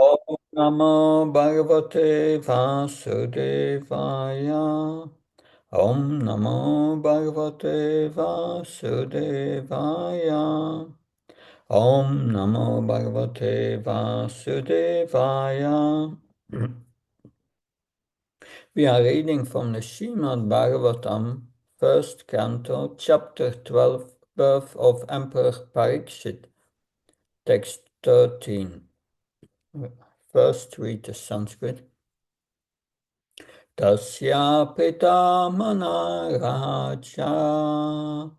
Om Namo Bhagavate Vasudevaya. Om Namo Bhagavate Vasudevaya. Om Namo Bhagavate Vasudevaya. We are reading from the Srimad Bhagavatam, first canto, chapter 12, Birth of Emperor Parikshit, text 13. First read the Sanskrit. Tasya pitamana raja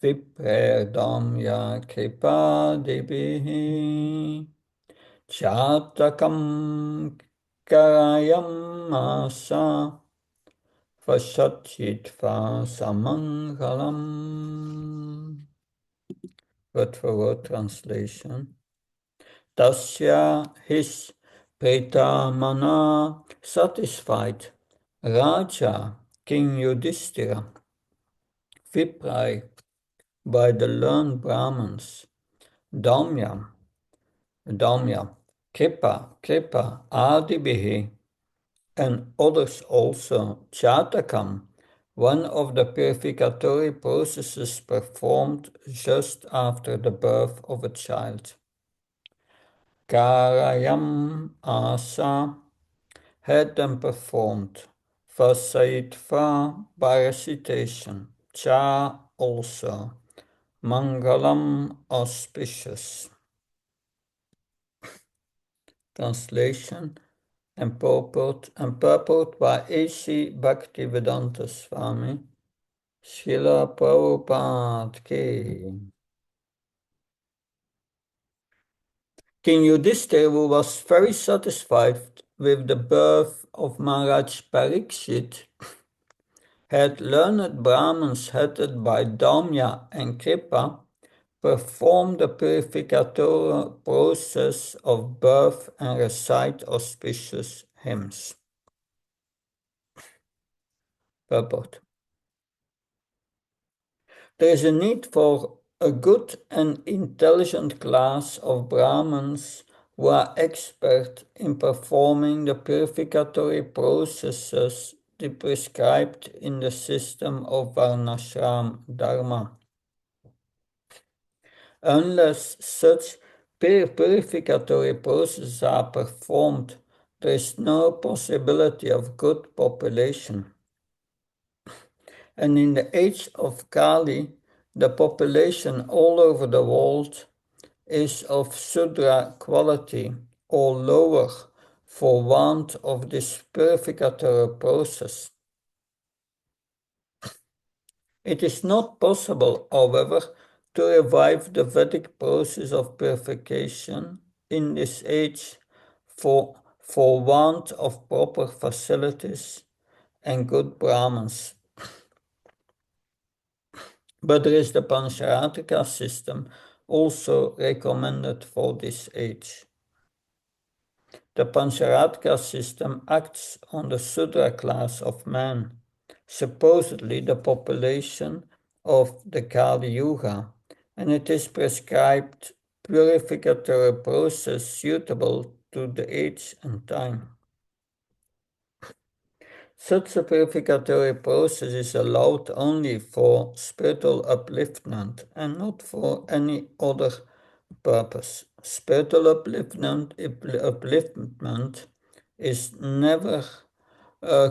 vipredamya kripadibihi chatakam karayam asa vasachitva samangalam. Word for word translation. Tasya, his Petamana, satisfied, Raja, King Yudhishthira, Viprai, by the learned Brahmins, Damya, Kripa, Adibihi, and others also, Chatakam, one of the purificatory processes performed just after the birth of a child. Karayam Asa had them performed. Vasaitva by recitation. Cha also. Mangalam auspicious. Translation and purport by A.C. Bhaktivedanta Swami. Srila Prabhupada Ki. King Yudhishthira was very satisfied with the birth of Maharaj Parikshit, had learned Brahmins headed by Damya and Kripa perform the purificatory process of birth and recite auspicious hymns. Purport. There is a need for a good and intelligent class of Brahmins who are expert in performing the purificatory processes prescribed in the system of Varnashram Dharma. Unless such purificatory processes are performed, there is no possibility of good population. And in the age of Kali, the population all over the world is of Sudra quality or lower for want of this purificatory process. It is not possible, however, to revive the Vedic process of purification in this age for want of proper facilities and good Brahmins. But there is the Pancharatrika system also recommended for this age. The Pancharatrika system acts on the Sudra class of man, supposedly the population of the Kali Yuga, and it is prescribed purificatory process suitable to the age and time. Such a purificatory process is allowed only for spiritual upliftment and not for any other purpose. Spiritual upliftment is never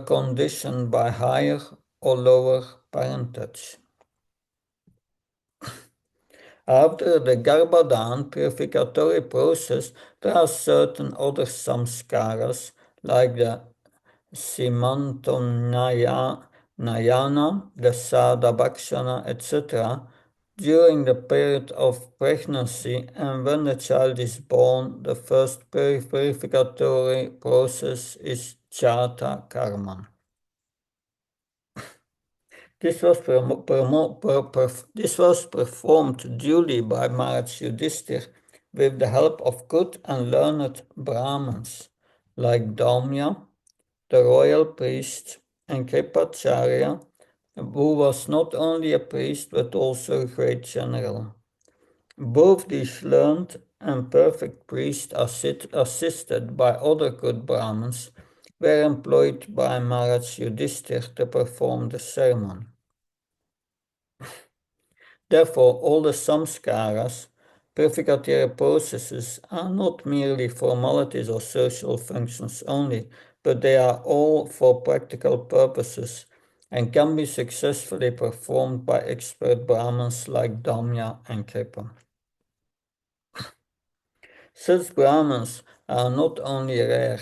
conditioned by higher or lower parentage. After the Garbhadan purificatory process, there are certain other samskaras like the Simantonayana, the Sadabhakshana, etc., during the period of pregnancy, and when the child is born, the first purificatory process is Chata Karma. This was performed duly by Maharaj Yudhishthir with the help of good and learned Brahmins like Damya, the royal priest, and Kripacharya, who was not only a priest but also a great general. Both these learned and perfect priests assisted by other good Brahmins were employed by Maharaj Yudhishthir to perform the ceremony. Therefore, all the samskaras, purificatory processes, are not merely formalities or social functions only, but they are all for practical purposes and can be successfully performed by expert Brahmins like Damya and Kripa. Such Brahmins are not only rare,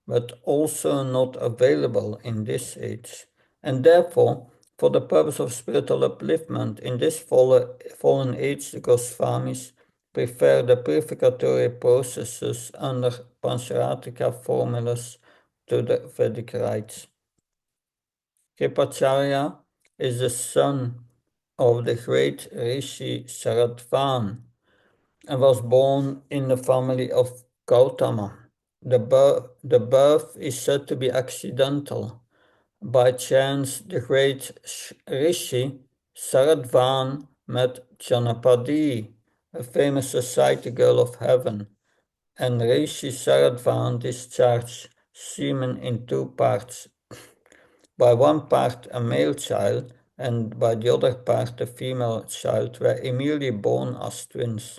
but also not available in this age, and therefore, for the purpose of spiritual upliftment in this fallen age, the Goswamis prefer the purificatory processes under Pancharatrika formulas to the Vedic rites. Kripacharya is the son of the great Rishi Saratvan and was born in the family of Gautama. The birth is said to be accidental. By chance, the great Rishi Saradvan met Janapadi, a famous society girl of heaven, and Rishi Saradvan discharged semen in two parts. By one part a male child, and by the other part a female child were immediately born as twins.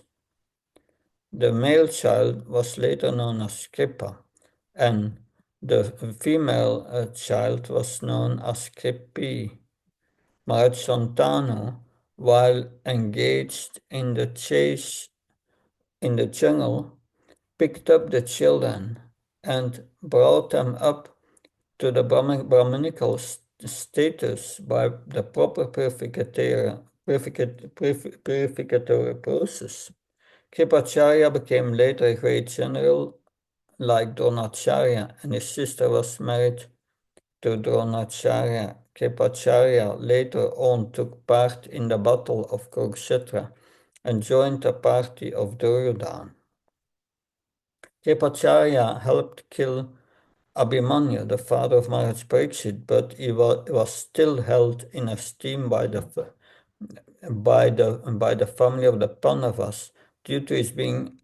The male child was later known as Kripa, and the female child was known as Kripi. Maharaj Santanu, while engaged in the chase in the jungle, picked up the children and brought them up to the Brahminical status by the proper purificatory process. Kripacharya became later a great general like Dronacharya, and his sister was married to Dronacharya. Kripacharya later on took part in the battle of Kurukshetra and joined the party of Duryodhana. Kripacharya helped kill Abhimanyu, the father of Maharaj Pariksit, but he was still held in esteem by the family of the Pandavas due to his being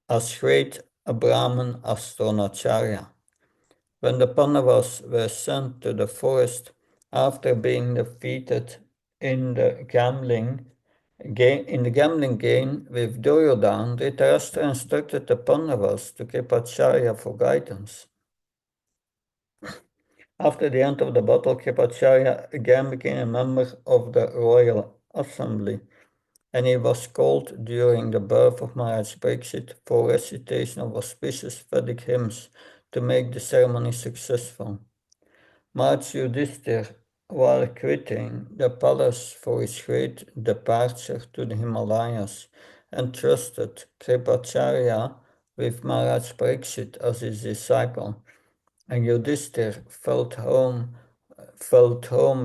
as great a Brahmin as Dronacharya. When the Pandavas were sent to the forest after being defeated in the gambling game with Duryodhana, Dhritarashtra instructed the Pandavas to Kripacharya for guidance. After the end of the battle, Kripacharya again became a member of the royal assembly, and he was called during the birth of Maharaj Pariksit for recitation of auspicious Vedic hymns to make the ceremony successful. Maharaj Yudhishthir, while quitting the palace for his great departure to the Himalayas, entrusted Kripacharya with Maharaj Pariksit as his disciple, and Yudhishthir felt home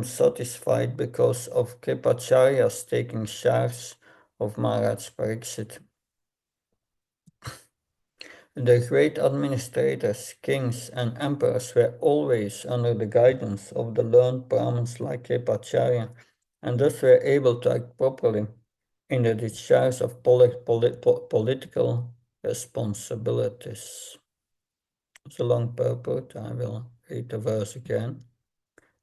satisfied because of Kripacharya's taking charge of Maharaj Pariksit. The great administrators, kings, and emperors were always under the guidance of the learned Brahmins like Kripacharya, and thus were able to act properly in the discharge of political responsibilities. It's a long purport, I will read the verse again.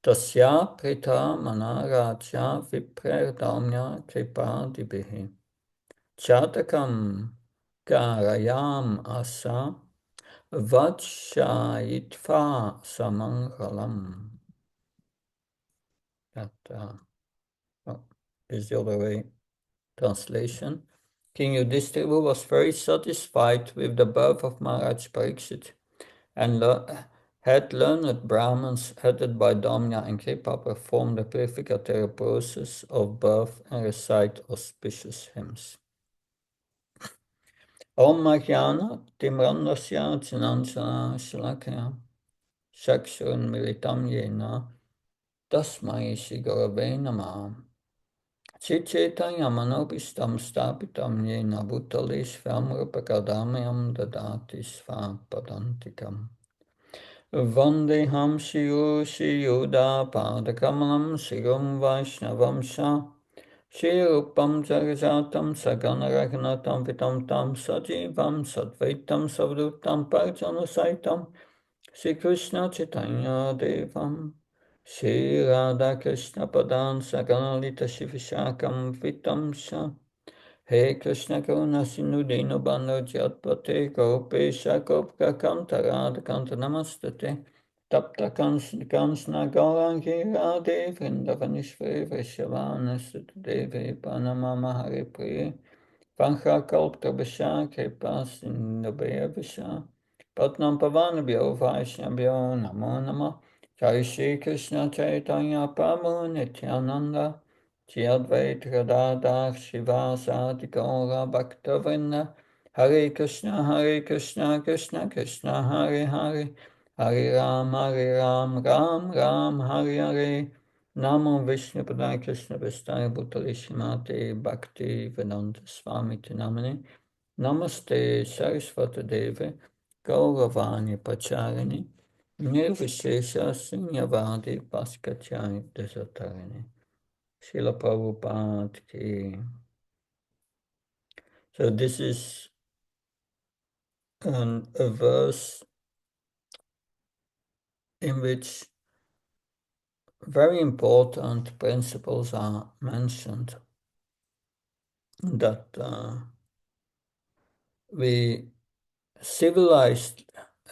Tasya prita manaraja viprerdamya kripadibihi chatakam karayam asa vachayitva samangalam. That is the other way. Translation. King Yudhishthira was very satisfied with the birth of Maharaj Pariksit and had learned Brahmins headed by Damya and Kripa perform the purificatory process of birth and recite auspicious hymns. Om Magyana Timrandasya Chinanchana Shalakaya Shakshurun Militam Yena Tasmai Shigurave Namah Chichetaya Manopistam Stapitam Yena Bhutalishvam Rupakadamayam Dadati Svapadantikam Vandeham Shiyu Shiyuda Padakamalam Shirum Vaishnavam Sha Shirupam Jagajatam Saganaraganatam Vitam Tam Sajivam Sadvaitam Savdutam Parjanasaitam Shri Krishna Chaitanya Devam Shri Radha Krishna Padan Saganalita Shivishakam Vitam Sha He Krishna Karuna Sindhu Dino Bando Jatpate Gopesha Gopka Kanta Radha Kanta Namastate Tapta Kansna Gaurangi Radhe Vrindavanishvare Vaishyavanasat Devi Panamama Hare Priye Pancha Kalpta Basha Kripa Sindhabaya Basha Patnam Pavanabhyo Vaishnabhyo Namo Nama Jai Shri Krishna Chaitanya Prabhu Nityananda Shri Advaita Gadadhar Shivasati Gaura Bhaktavrinda Hare Krishna Krishna Krishna Hare Hare Hare Ram, Ram Hare Hare Namo Vishnu Padaya Krishna Vistaya Bhutale Shrimate Bhakti Vedanta Swami Namane Namaste Saraswata Deve Gauravani Pacharini Nirvishesha Sunyavadi Paskachari Desatarani Srila Prabhupada Ki. So this is a verse in which very important principles are mentioned that we civilized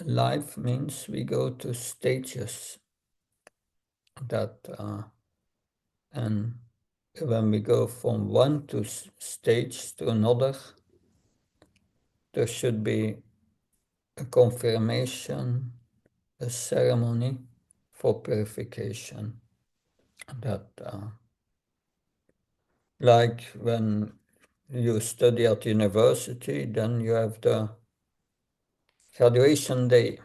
life means we go to stages that and when we go from one stage to another, there should be a confirmation, a ceremony for purification. That like when you study at university, then you have the graduation day.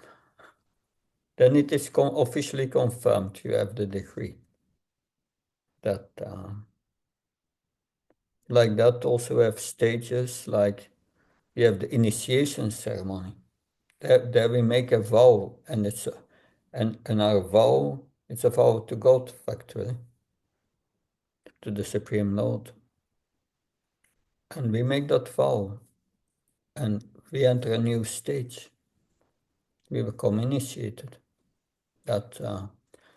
Then it is officially confirmed you have the degree. That like that also have stages, like you have the initiation ceremony. There we make a vow, and and our vow, it's a vow to God, actually, to the Supreme Lord. And we make that vow, and we enter a new stage. We become initiated. That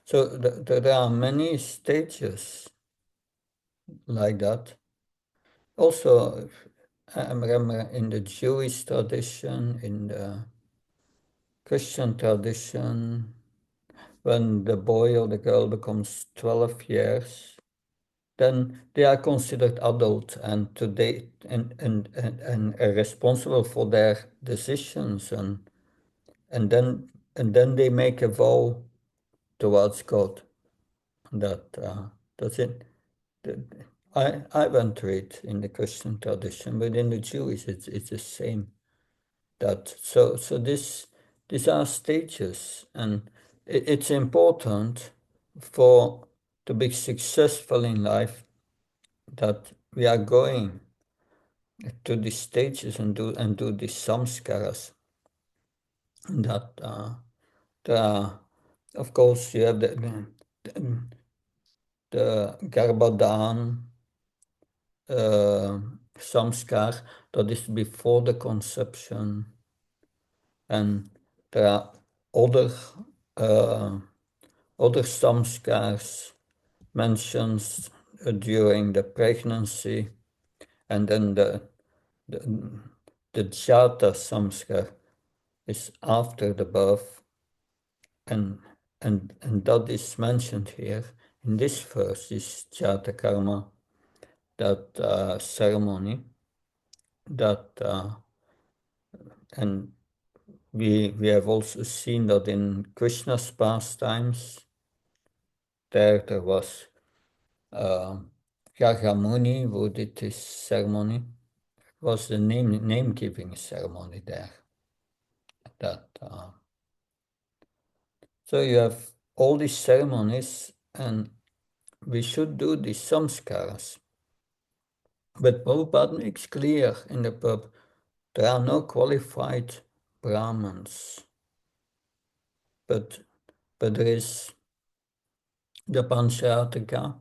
so there are many stages like that. Also, I remember in the Jewish tradition, in the Christian tradition, when the boy or the girl becomes 12 years, then they are considered adult and today and are responsible for their decisions and then they make a vow towards God. That's it. I went through it in the Christian tradition, but in the Jewish it's the same. So these are stages, and it's important for to be successful in life that we are going to these stages and do these samskaras. That of course you have the Garbhadan samskar, that is before the conception, and there are other uh, other samskars mentions during the pregnancy, and then the, the jata samskar is after the birth, and and that is mentioned here in this verse, this jata karma, that ceremony, that and we have also seen that in Krishna's pastimes, there was Yagamuni who did this ceremony. It was the name giving ceremony there. That so you have all these ceremonies, and we should do these samskaras. But Prabhupada makes clear in the pub, there are no qualified Brahmins, but there is the Panchataka,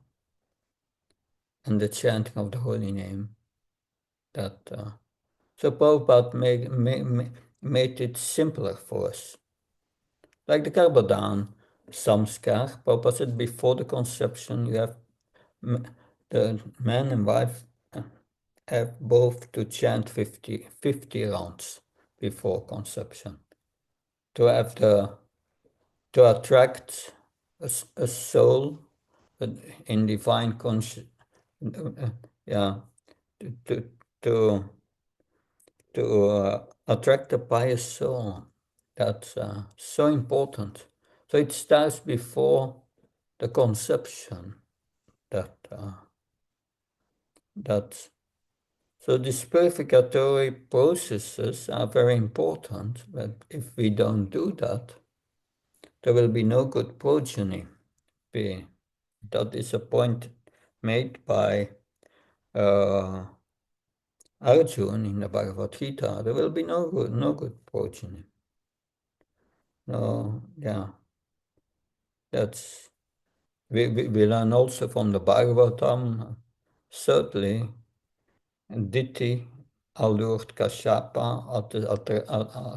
and the chanting of the holy name. So Prabhupada made it simpler for us. Like the Garbhadan samskar, Prabhupada said before the conception you have the man and wife have both to chant 50 rounds before conception to have to attract a soul in divine conscious, yeah, to to attract a pious soul. That's so important. So it starts before the conception. That so these purificatory processes are very important. But if we don't do that, there will be no good progeny. That is a point made by Arjuna in the Bhagavad Gita. There will be no good progeny. No, yeah, that's we learn also from the Bhagavatam. Certainly, Diti allured Kashyapa at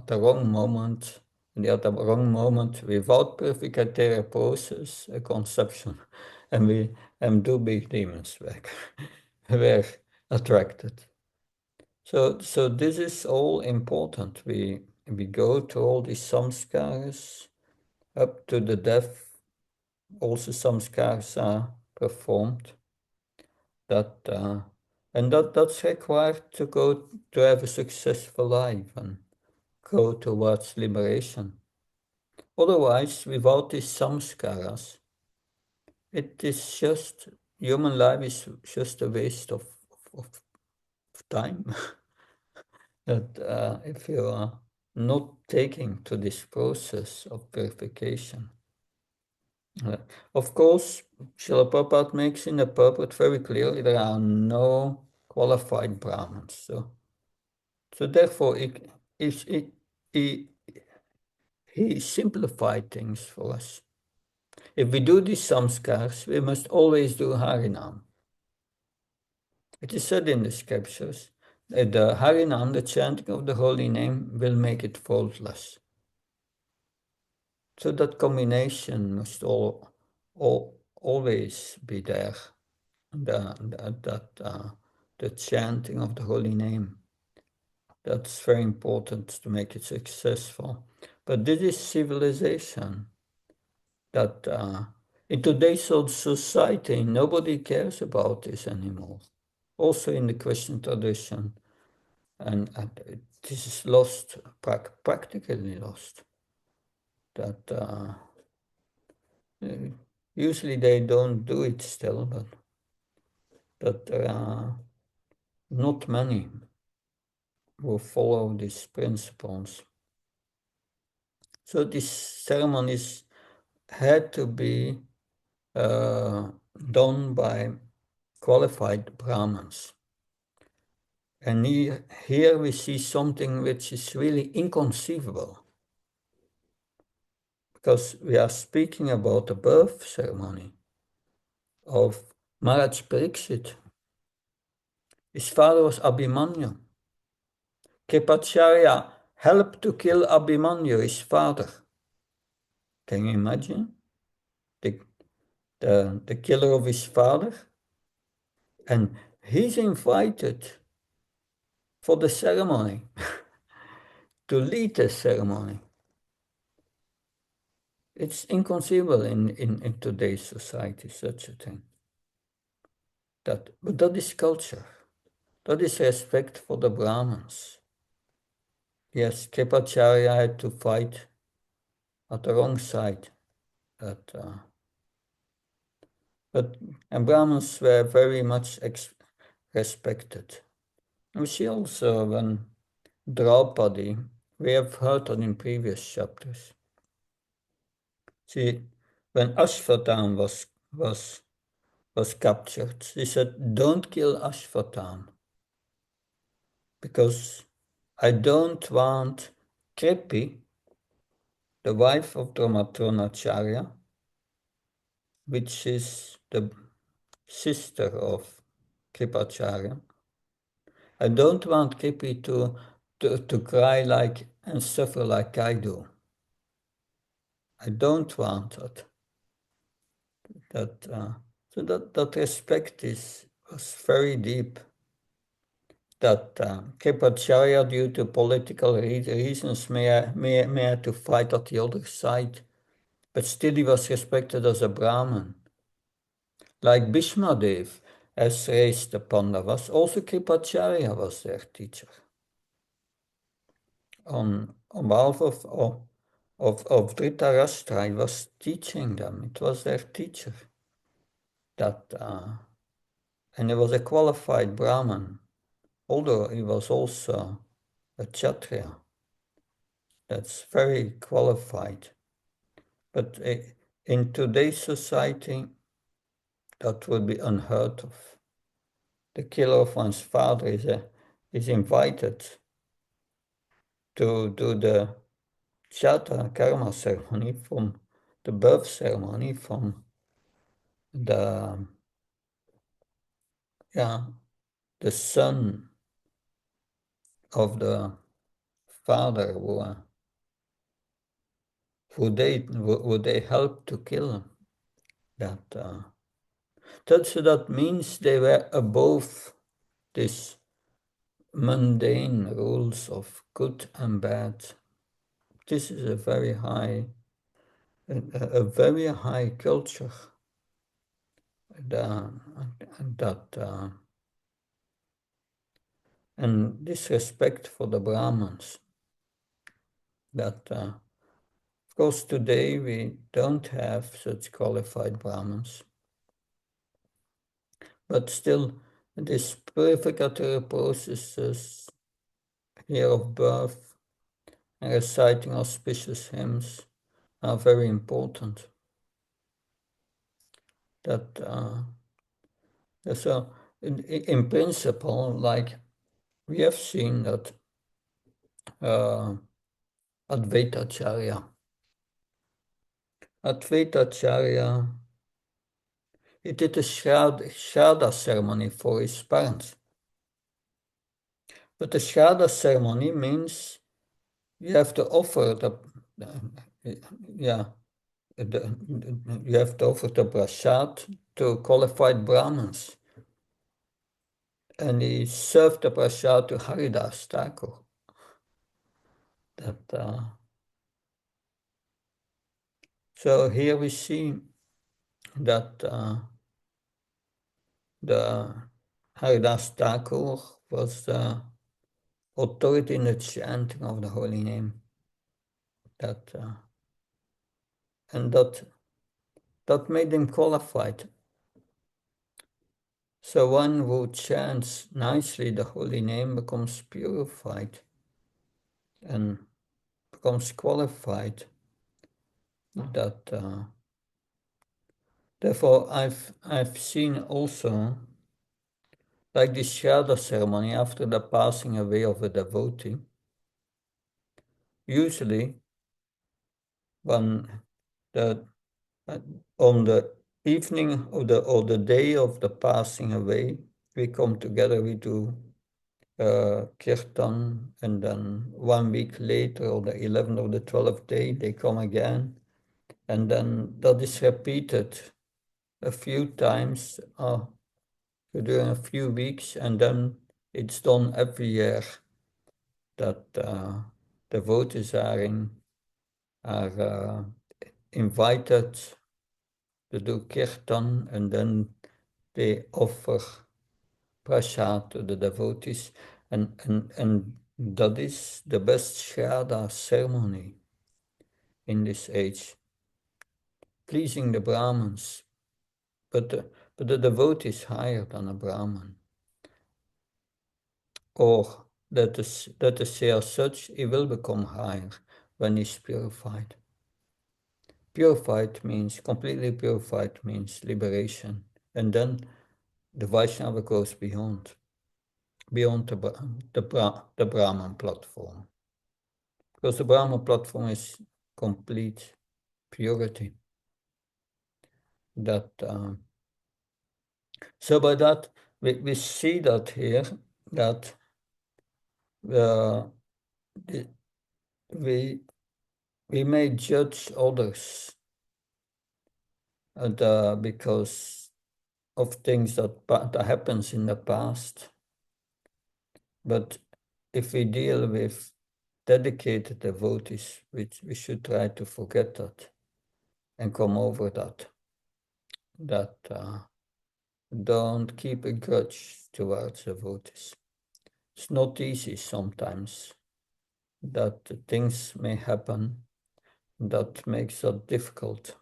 the wrong moment. At the wrong moment, without purificatory process, a conception, and two big demons were attracted. So this is all important. We go to all these samskaras up to the death. Also, samskaras are performed. That's required to go to have a successful life and go towards liberation. Otherwise, without these samskaras, it is just human life is just a waste of time. That if you are not taking to this process of purification. Of course, Srila Prabhupada makes in the purport very clearly there are no qualified Brahmins. So therefore, he simplified things for us. If we do these samskars, we must always do Harinam. It is said in the scriptures that the Harinam, the chanting of the holy name, will make it faultless. So that combination must always be there. The chanting of the holy name. That's very important to make it successful. But this is civilization. That in today's society, nobody cares about this anymore. Also in the Christian tradition, and this is lost, practically lost. That usually they don't do it still, but there are not many who follow these principles. So these ceremonies had to be done by qualified Brahmins. And here we see something which is really inconceivable, because we are speaking about the birth ceremony of Maharaj Parikshit. His father was Abhimanyu. Kripacharya helped to kill Abhimanyu, his father. Can you imagine? The killer of his father? And he's invited for the ceremony, to lead the ceremony. It's inconceivable in today's society, such a thing. But that is culture. That is respect for the Brahmins. Yes, Kripacharya had to fight at the wrong side. And Brahmins were very much respected. We see also when Draupadi, we have heard that in previous chapters. See, when Ashvatam was captured, she said, "Don't kill Ashvatam, because I don't want Kripi, the wife of Dharmatronacharya, which is the sister of Kripacharya. I don't want Kripi to cry like and suffer like I do. I don't want that. So that respect was very deep. That Kripacharya, due to political reasons, may have to fight at the other side, but still he was respected as a Brahmin. Like Bhishmadev, as raised the Pandavas, also Kripacharya was their teacher. On behalf of Dhritarashtra, he was teaching them. It was their teacher. And he was a qualified Brahmin, although he was also a Kshatriya. That's very qualified. But in today's society, that would be unheard of. The killer of one's father is invited to do the Shata karma ceremony, from the birth ceremony, from the the son of the father who they helped to kill him. That means they were above these mundane rules of good and bad. This is a very high culture. And this respect for the Brahmins. Of course, today we don't have such qualified Brahmins. But still, these purificatory processes here of birth and reciting auspicious hymns are very important. So, in principle, like we have seen that Advaitacharya, he did a Shraddha ceremony for his parents. But the Shraddha ceremony means you have to offer you have to offer the prasad to qualified Brahmins. And he served the prasad to Haridas Thakur. So here we see that the Haridas Thakur was the authority in the chanting of the holy name. And that made him qualified. So one who chants nicely the holy name becomes purified and becomes qualified. Therefore, I've seen also, like the Shraddha ceremony after the passing away of a devotee. Usually, when on the evening or the day of the passing away, we come together, we do kirtan, and then 1 week later, or the 11th or the 12th day, they come again, and then that is repeated a few times during a few weeks, and then it's done every year that devotees are invited to do kirtan, and then they offer prasad to the devotees, and that is the best Shraddha ceremony in this age, pleasing the Brahmins, but the devotee is higher than a Brahmin, or let us say as such, he will become higher when he's purified. Completely purified means liberation, and then the Vaishnava goes beyond the Brahman platform. Because the Brahman platform is complete purity. So by that, we see that here, that uh, we may judge others because of things that happens in the past. But if we deal with dedicated devotees, we should try to forget that and come over that. That don't keep a grudge towards devotees. It's not easy sometimes that things may happen that makes it difficult.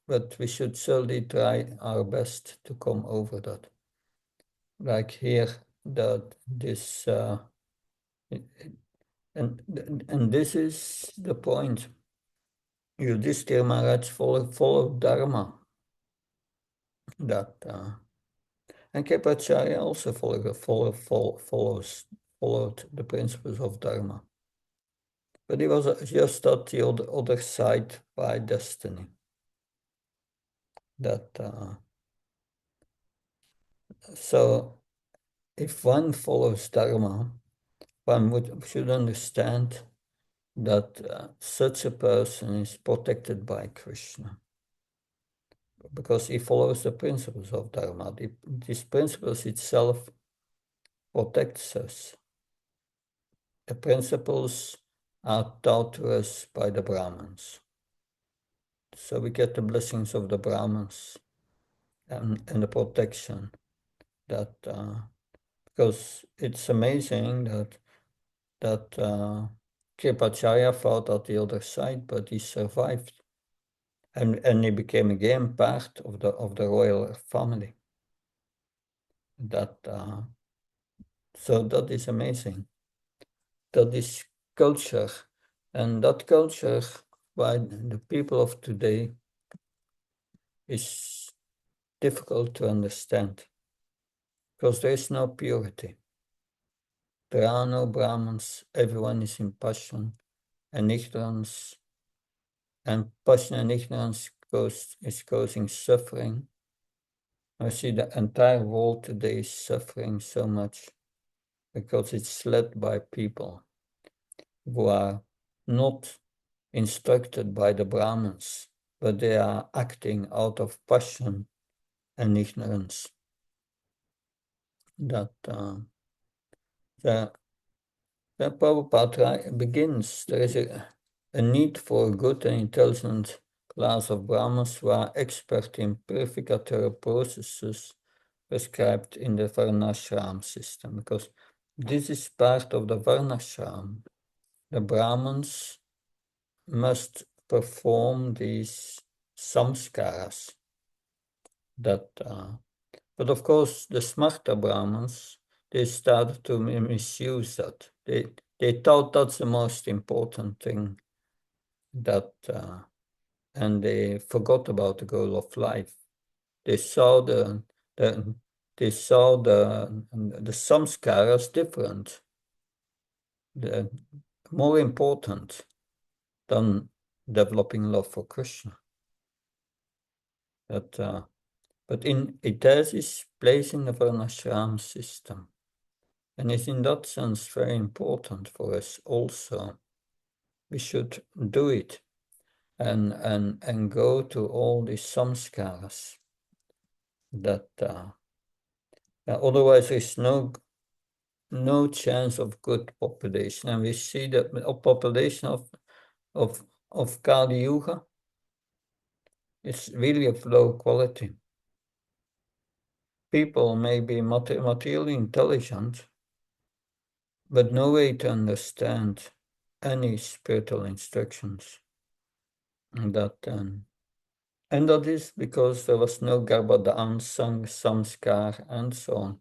But we should certainly try our best to come over that. Like here, that this and this is the point. Yudhishthira Maharaj followed Dharma. That and Kepacharya also followed the principles of Dharma. But he was just at the other side by destiny. That so if one follows Dharma, one should understand that such a person is protected by Krishna, because he follows the principles of Dharma. These principles itself protects us. The principles are taught to us by the Brahmins. So we get the blessings of the Brahmins and the protection that because it's amazing that Kripacharya fought at the other side, but he survived, and he became again part of the royal family. That so that is amazing. That is culture, and that culture by the people of today is difficult to understand because there is no purity. There are no Brahmins, everyone is in passion and ignorance, and passion and ignorance is causing suffering. I see the entire world today is suffering so much because it's led by people who are not instructed by the Brahmins, but they are acting out of passion and ignorance. That the Prabhupada begins, there is a need for a good and intelligent class of Brahmins who are expert in purificatory processes prescribed in the Varnashram system, because this is part of the Varnashram. The Brahmins must perform these samskaras. But of course, the Smarta Brahmins, they started to misuse that. They thought that's the most important thing, that and they forgot about the goal of life. They saw the samskaras different, more important than developing love for Krishna. But it has its place in the Varnashram system, and it's in that sense very important for us also. We should do it and go to all these samskaras. That otherwise there's no chance of good population, and we see that a population of Kali Yuga is really of low quality. People may be materially intelligent, but no way to understand any spiritual instructions. And that is because there was no Garbhadan, Samskar, and so on.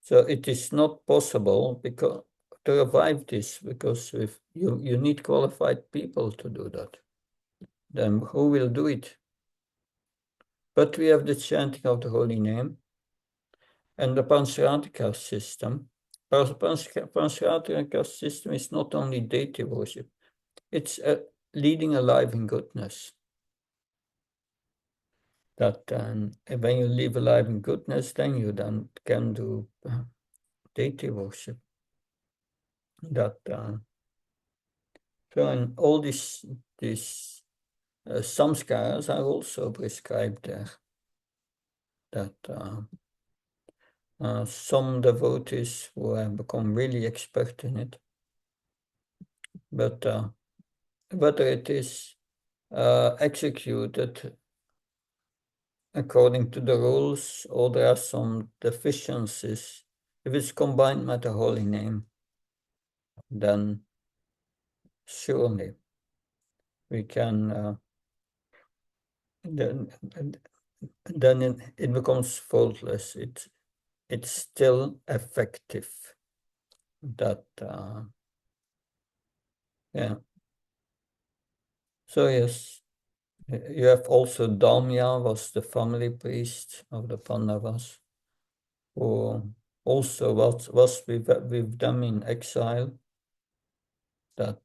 So it is not possible to revive this, because if you need qualified people to do that. Then who will do it? But we have the chanting of the holy name and the Pancharatika system. Pancharatika system is not only deity worship, it's leading a life in goodness. that when you live a life in goodness, then you then can do deity worship. That so in all these samskaras are also prescribed there. That some devotees who have become really expert in it, but whether it is executed according to the rules or there are some deficiencies, if it's combined with the holy name, then surely we can then it becomes faultless. It's still effective. That yeah. So yes, you have also Damya was the family priest of the Pandavas, who also was with them in exile. That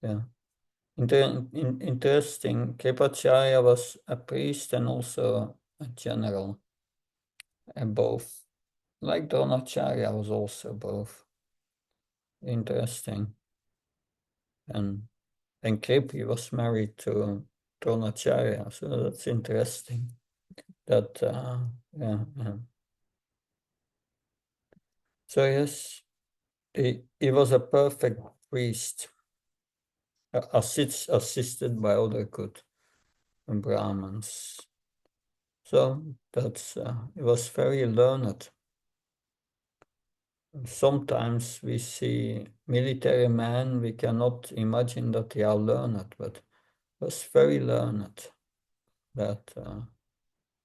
yeah. Interesting. Kripacharya was a priest and also a general, and both. Like Dronacharya was also both. Interesting. And Kripi was married to Dronacharya, so that's interesting. That yeah, yeah. So yes, he was a perfect priest, assisted by other good Brahmins. So that's he was very learned. Sometimes we see military men, we cannot imagine that they are learned, but was very learned, that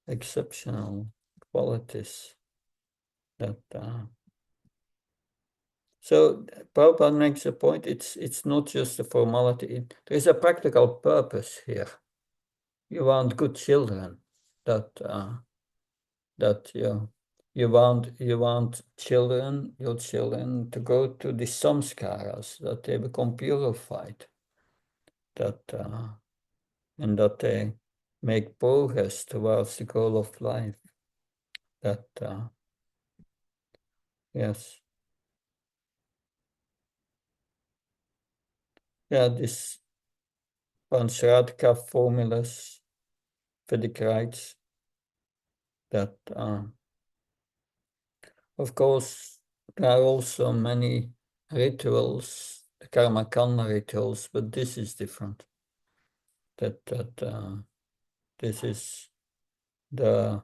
exceptional qualities. That so Prabhupada makes a point. It's not just a formality. There is a practical purpose here. You want good children. That that you want children, your children, to go to the samskaras, that they become purified. That and that they make progress towards the goal of life. That yes, yeah, this Pancharatka formulas, Vedic rites. That of course there are also many rituals, karma kanda rituals, but this is different. That this is the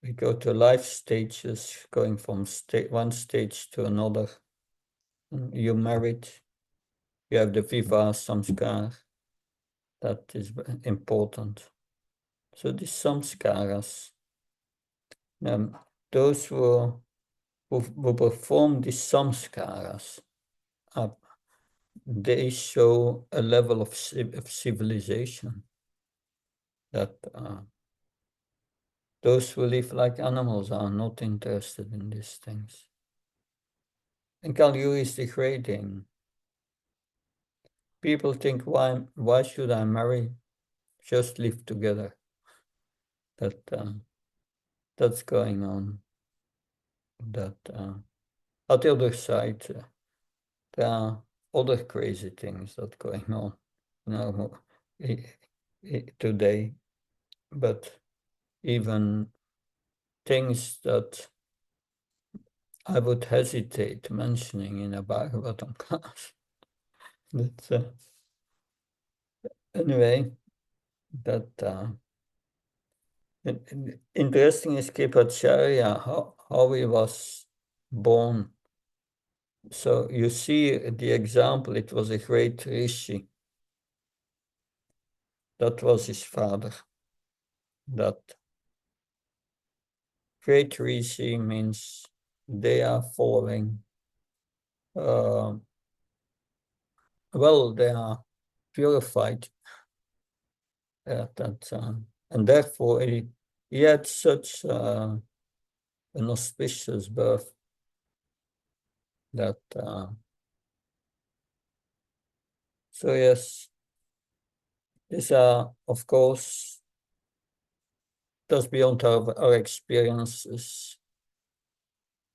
we go to life stages, going from one stage to another. You married, you have the viva samskar. That is important. So these samskaras, um, those who perform these samskaras, they show a level of civilization that those who live like animals are not interested in these things. And Kali is degrading. People think, why should I marry? Just live together. That that's going on. That at the other side, there are other crazy things that going on, today. But even things that I would hesitate mentioning in a Bhagavatam class. That's anyway. That interesting is Kripacharya, how he was born. So you see the example. It was a great rishi. That was his father. That great rishi means they are following. Well, they are purified. And therefore he had such an auspicious birth that so yes, these are of course that's beyond our experiences.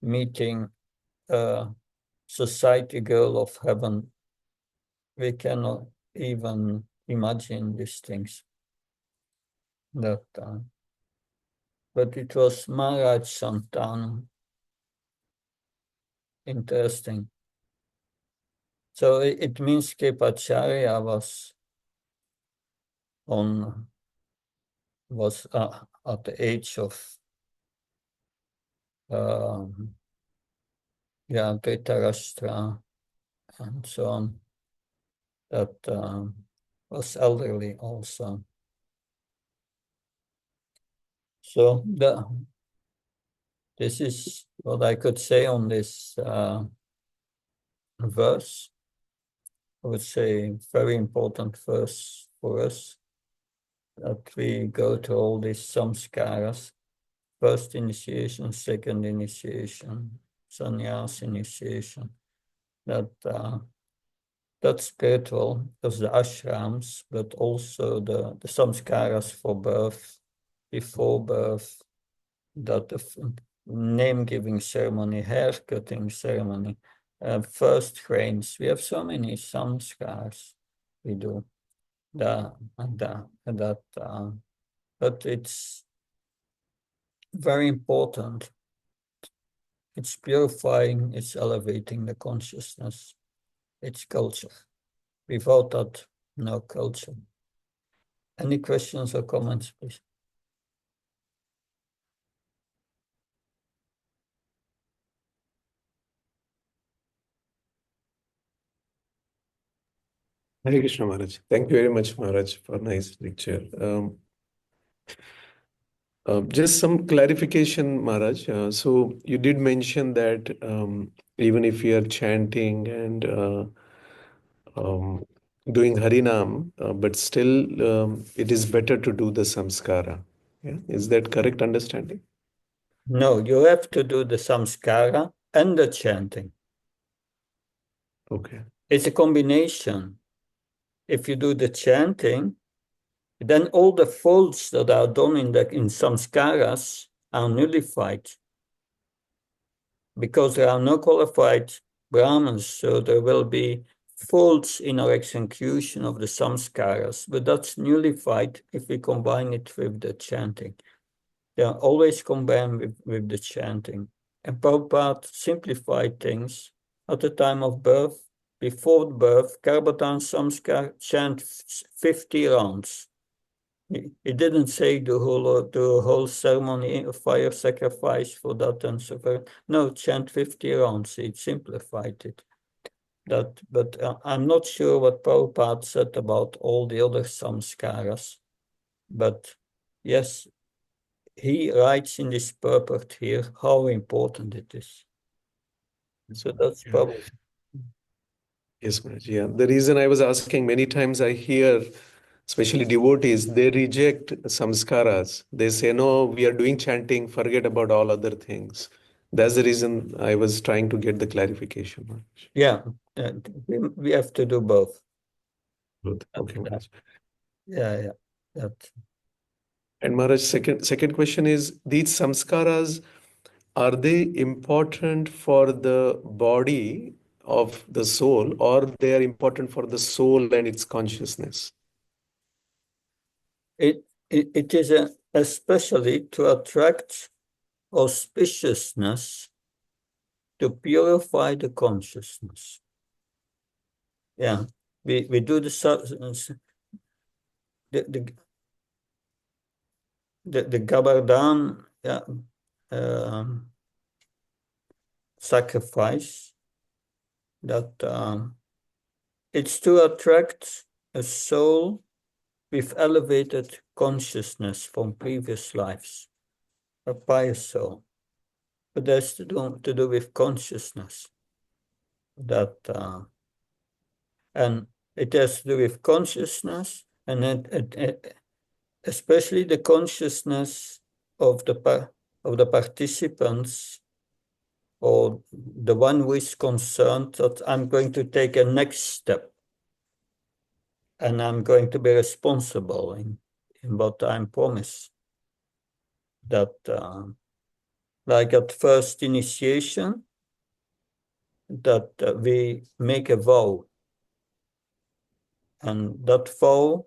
Meeting a society girl of heaven, we cannot even imagine these things that time. But it was Maharaj Santanu. Interesting. So it means Kepacharya was at the age of Dhritarashtra and so on, that was elderly also. So this is what I could say on this verse. I would say very important verse for us, that we go to all these samskaras. First initiation, second initiation, sannyas initiation. That's spiritual, there's the ashrams, but also the samskaras for birth, before birth, that the name-giving ceremony, hair-cutting ceremony, first grains. We have so many samskaras we do. But it's very important. It's purifying, it's elevating the consciousness, it's culture. Without that, no culture. Any questions or comments, please? Hare Krishna Maharaj. Thank you very much, Maharaj, for a nice lecture. Just some clarification, Maharaj. So you did mention that even if we are chanting and doing Harinam, but still it is better to do the samskara. Yeah? Is that correct understanding? No, you have to do the samskara and the chanting. Okay. It's a combination. If you do the chanting, then all the faults that are done in samskaras are nullified, because there are no qualified Brahmins, so there will be faults in our execution of the samskaras, but that's nullified if we combine it with the chanting. They are always combined with the chanting. And Prabhupada simplified things at the time of birth. Before birth, Karbatan Samskar chant 50 rounds. He didn't say the whole ceremony of fire sacrifice for that and so forth. No, chant 50 rounds. He simplified it. But I'm not sure what Prabhupada said about all the other samskaras. But yes, he writes in this purport here how important it is. So that's probably. Yes, Maharaj. Yeah. The reason I was asking, many times I hear, especially devotees, they reject samskaras. They say, no, we are doing chanting, forget about all other things. That's the reason I was trying to get the clarification, Maharaj. Yeah, we have to do both. Good. Okay, Maharaj. Yeah. That. And Maharaj, second question is, these samskaras, are they important for the body of the soul, or they are important for the soul and its consciousness? It is especially to attract auspiciousness, to purify the consciousness. Yeah, we do the Gabardhan, yeah, sacrifice, that it's to attract a soul with elevated consciousness from previous lives, a pious soul. But that's to do with consciousness. That and it has to do with consciousness, and especially the consciousness of the participants, or the one who is concerned that I'm going to take a next step, and I'm going to be responsible in what I'm promised. that like at first initiation, that we make a vow, and that vow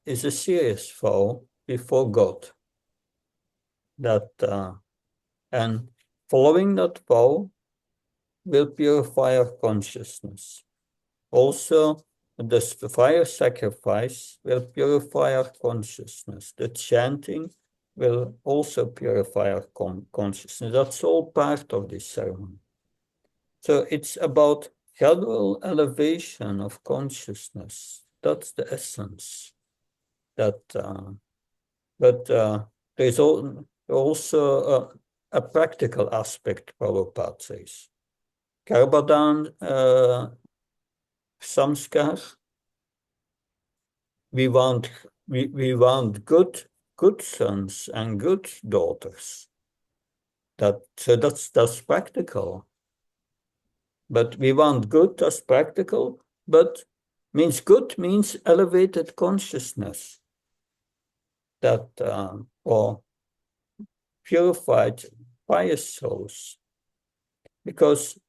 is a serious vow before God. That and following that vow will purify our consciousness. Also, the fire sacrifice will purify our consciousness. The chanting will also purify our consciousness. That's all part of this ceremony. So it's about gradual elevation of consciousness. That's the essence. That, but there's also a practical aspect, Prabhupada says. Garbhadan samskar, we want good sons and good daughters. That's practical. But we want good, that's practical, but good means elevated consciousness, that or purified pious souls. Because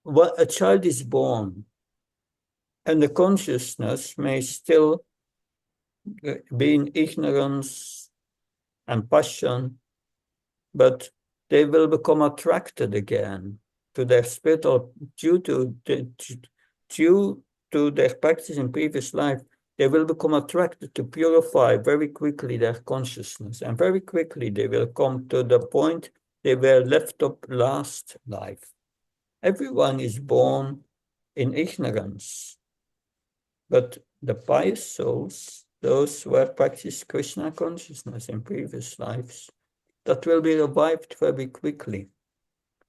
what a child is born, and the consciousness may still be in ignorance and passion, but they will become attracted again to their spiritual due to their practice in previous life. They will become attracted to purify very quickly their consciousness, and very quickly they will come to the point they were left up last life. Everyone is born in ignorance, but the pious souls, those who have practiced Krishna consciousness in previous lives, that will be revived very quickly.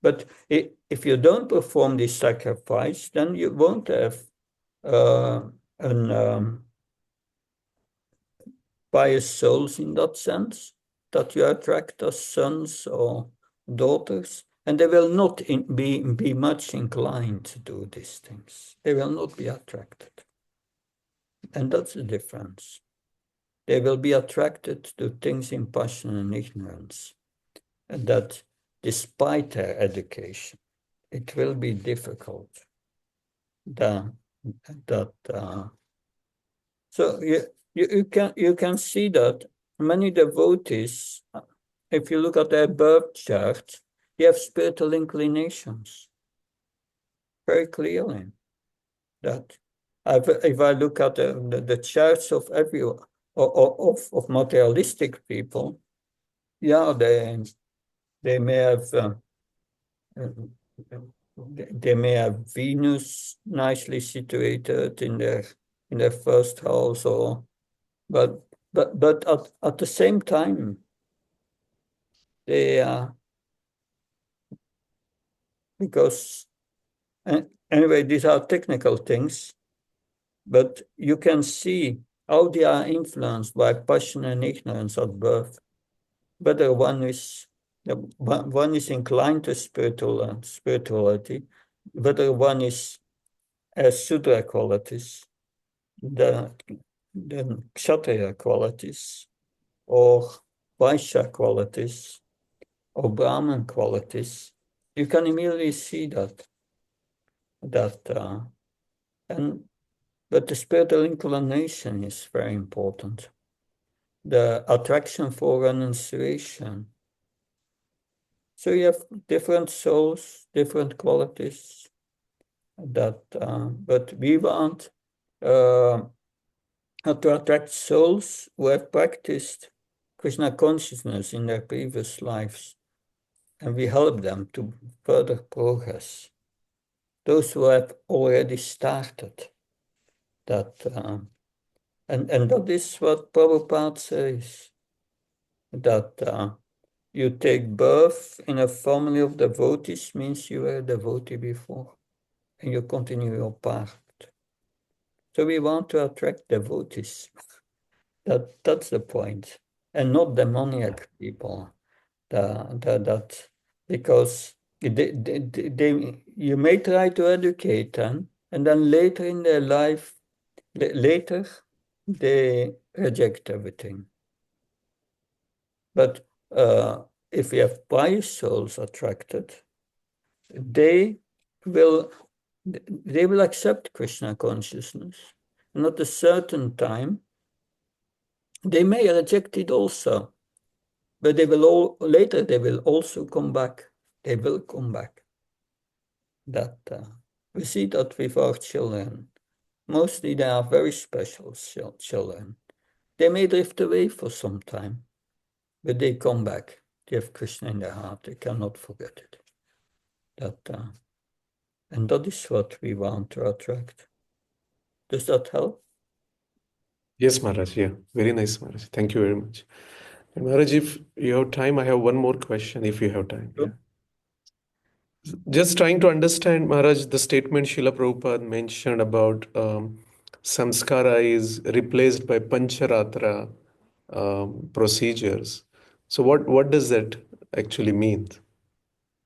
But if you don't perform this sacrifice, then you won't have pious souls in that sense, that you attract as sons or daughters, and they will not be much inclined to do these things. They will not be attracted. And that's the difference. They will be attracted to things in passion and ignorance, and that despite their education, it will be difficult. So you can see that many devotees, if you look at their birth chart, they have spiritual inclinations very clearly. That if I look at the charts of everyone, of materialistic people, yeah, they may have they may have Venus nicely situated in their first house, or but at the same time they because anyway, these are technical things, but you can see how they are influenced by passion and ignorance at birth. Whether one is inclined to spirituality, whether one has Sudra qualities, the Kshatriya qualities, or Vaishya qualities, or Brahman qualities, you can immediately see that but the spiritual inclination is very important. The attraction for renunciation. So you have different souls, different qualities. But we want to attract souls who have practiced Krishna consciousness in their previous lives, and we help them to further progress. Those who have already started that, and that is what Prabhupada says, that you take birth in a family of devotees means you were a devotee before, and you continue your path. So we want to attract devotees. That's the point, and not demoniac people. Because you may try to educate them, and then later in their life, later they reject everything. But if we have pious souls attracted, they will accept Krishna consciousness. And at a certain time, they may reject it also, but later they will also come back. They will come back. That we see that with our children. Mostly they are very special children. They may drift away for some time, but they come back. They have Krishna in their heart. They cannot forget it. And that is what we want to attract. Does that help? Yes, Maharaj. Yeah, very nice, Maharaj. Thank you very much. And Maharaj, if you have time, I have one more question if you have time. Yeah. Just trying to understand, Maharaj, the statement Srila Prabhupada mentioned about samskara is replaced by pancharatra procedures. So what does that actually mean?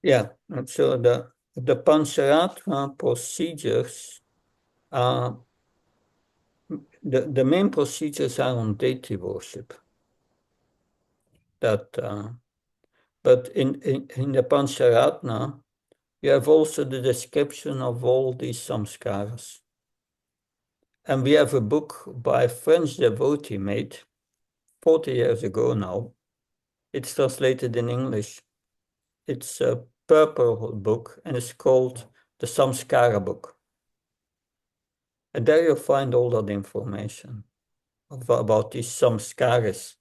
Yeah. So the Pancharatra procedures are the main procedures are on deity worship. But in the Pancharatna, you have also the description of all these samskaras. And we have a book by a French devotee made 40 years ago now. It's translated in English. It's a purple book and it's called the Samskara book. And there you'll find all that information about these samskaras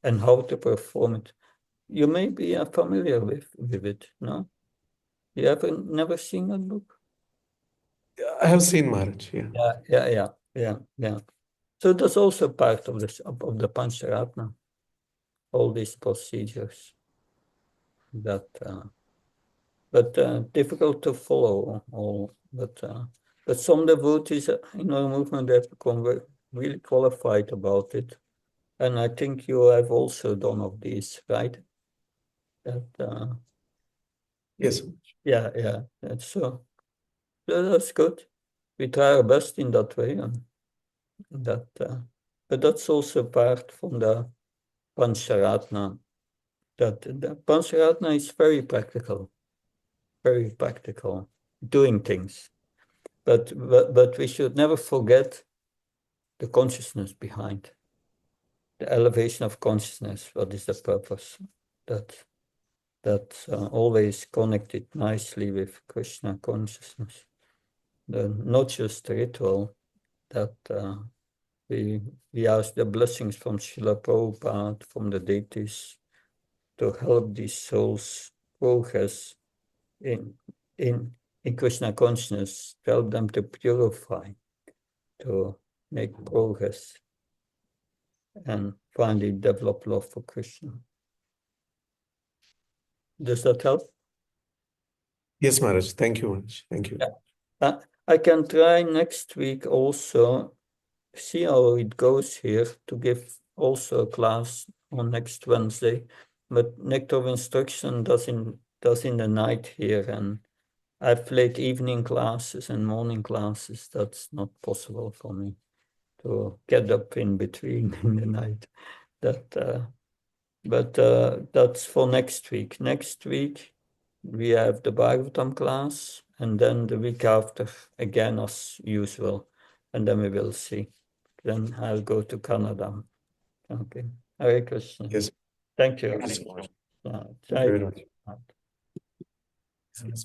and how to perform it. You may be familiar with it, no? You haven't never seen that book? I have seen Maharaj. Yeah. So that's also part of this of the Pancharatna, all these procedures that but difficult to follow all but some devotees in our movement have become really qualified about it. And I think you have also done of these, right? That Yes. yeah. That's good. We try our best in that way, and that but that's also part from the Pancharatna. That the Pancharatna is very practical, doing things. But we should never forget the consciousness behind the elevation of consciousness. What is the purpose? That's always connected nicely with Krishna consciousness. Not just ritual. That we ask the blessings from Srila Prabhupada, from the deities, to help these souls progress in Krishna consciousness, to help them to purify, to make progress, and finally develop love for Krishna. Does that help? Yes, Maharaj. Thank you, Maharaj. Thank you. Yeah. I can try next week also, see how it goes here, to give also a class on next Wednesday. But Nectar of Instruction does in the night here, and I've late evening classes and morning classes. That's not possible for me to get up in between in the night. But that's for next week. Next week we have the Bhagavatam class, and then the week after again as usual, and then we will see. Then I'll go to Canada. Okay. Hare Krishna. Yes. Thank you. Thank you so much. Yeah, Thank you very much. try.